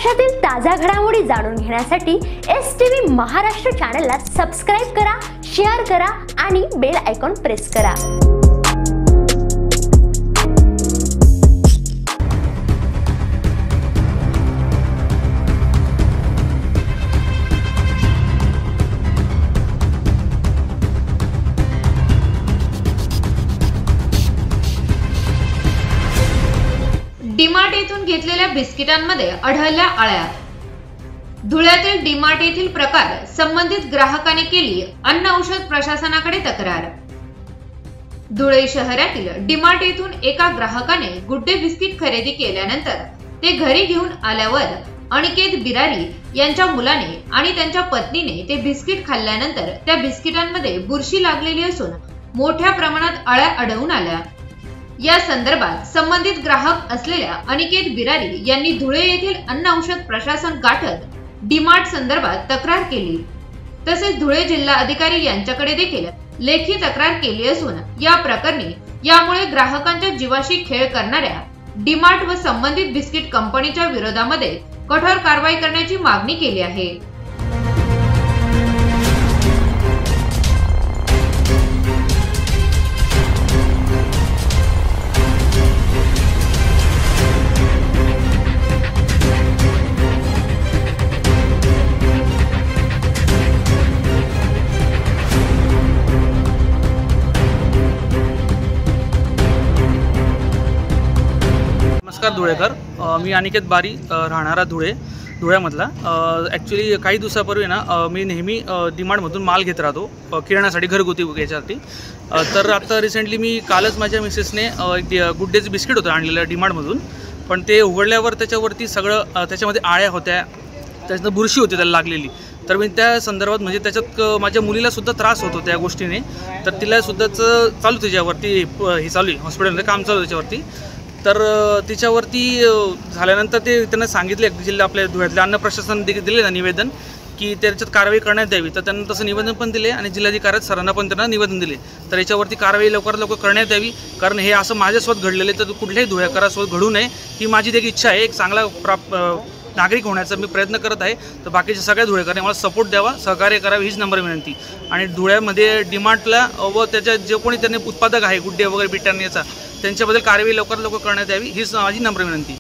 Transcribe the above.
महाराष्ट्रातील ताजा घडामोडी जाणून घेण्यासाठी STV महाराष्ट्र चॅनलला सबस्क्राइब करा, शेअर करा आणि बेल आयकॉन प्रेस करा। डीमार्ट येथून घेतलेल्या बिस्किटांमध्ये आढळल्या आळ्या। धुळ्यातील डीमार्ट येथील प्रकार संबंधित ग्राहकाने केली अन्न औषध प्रशासनाकडे तक्रार। धुळे शहरातील डीमार्ट येथून एका ग्राहकाने गुड डे बिस्किट खरेदी केल्यानंतर ते घरी घेऊन आल्यावर अनिकेत बिरारी यांच्या मुलाने आणि त्यांच्या पत्नीने ते बिस्किट खाल्ल्यानंतर त्या बिस्किटांमध्ये बुरशी लागलेली असून मोठ्या प्रमाणात आळ्या आढळून आल्या। या संदर्भात संबंधित ग्राहक असलेल्या अनिकेत बिरारी यांनी धुळे येथील अन्न औषध प्रशासन गाठत डीमार्ट संदर्भात तक्रार केली। तसेच धुळे जिल्हा अधिकारी यांच्याकडे देखील लेखी तक्रार केली असून या प्रकरणी यामुळे ग्राहकांच्या जीवाशी खेळ करणाऱ्या डीमार्ट व संबंधित बिस्किट कंपनीच्या विरोधामध्ये कठोर कारवाई करण्याची मागणी केली आहे। नमस्कार धुळेकर, मी अनिकेत बारी, राहणारा धुळ्यामधला। ॲक्च्युली काही दिवसापूर्वी ना मी नेहमी डीमार्टमधून माल घेत राहतो किराण्यासाठी, घरगुती याच्यासाठी। तर आता रिसेंटली मी कालच माझ्या मिसेसने गुड डेचं बिस्किट होतं आणलेलं डीमार्टमधून, पण ते उघडल्यावर त्याच्यावरती सगळं त्याच्यामध्ये आळ्या होत्या, त्याच्यात बुरशी होती त्याला लागलेली। तर मी त्या संदर्भात म्हणजे त्याच्यात माझ्या मुलीलासुद्धा त्रास होतो त्या गोष्टीने, तर तिलासुद्धाच चालू त्याच्यावरती हे चालू आहे, हॉस्पिटलमध्ये काम चालू त्याच्यावरती। तर तिच्यावरती झाल्यानंतर ते त्यांना सांगितले, जिल्हा आपल्या धुळ्यातल्या अन्न प्रशासन दिले ना निवेदन की त्याच्यात कारवाई करण्यात यावी। तर त्यांना तसं निवेदन पण दिले आणि जिल्हाधिकारी सरांना पण त्यांना निवेदन दिले। तर याच्यावरती कारवाई लवकरात लवकर करण्यात यावी, कारण हे असं माझ्यासोबत घडलेलं आहे, तर कुठल्याही धुळ्याकरासोबत घडू नये ही माझी देखील इच्छा आहे। एक चांगला नागरिक होण्याचा मी प्रयत्न करत आहे। तर बाकीच्या सगळ्या धुळेकरांनी मला सपोर्ट द्यावा, सहकार्य करावे हीच नम्र विनंती। आणि धुळ्यामध्ये डीमार्टला व त्याच्या जे कोणी त्यांनी उत्पादक आहे गुड डे वगैरे बिटान याचा, त्यांच्याबद्दल कारवाई लवकरात लवकर करण्यात यावी हीच माझी नम्र विनंती।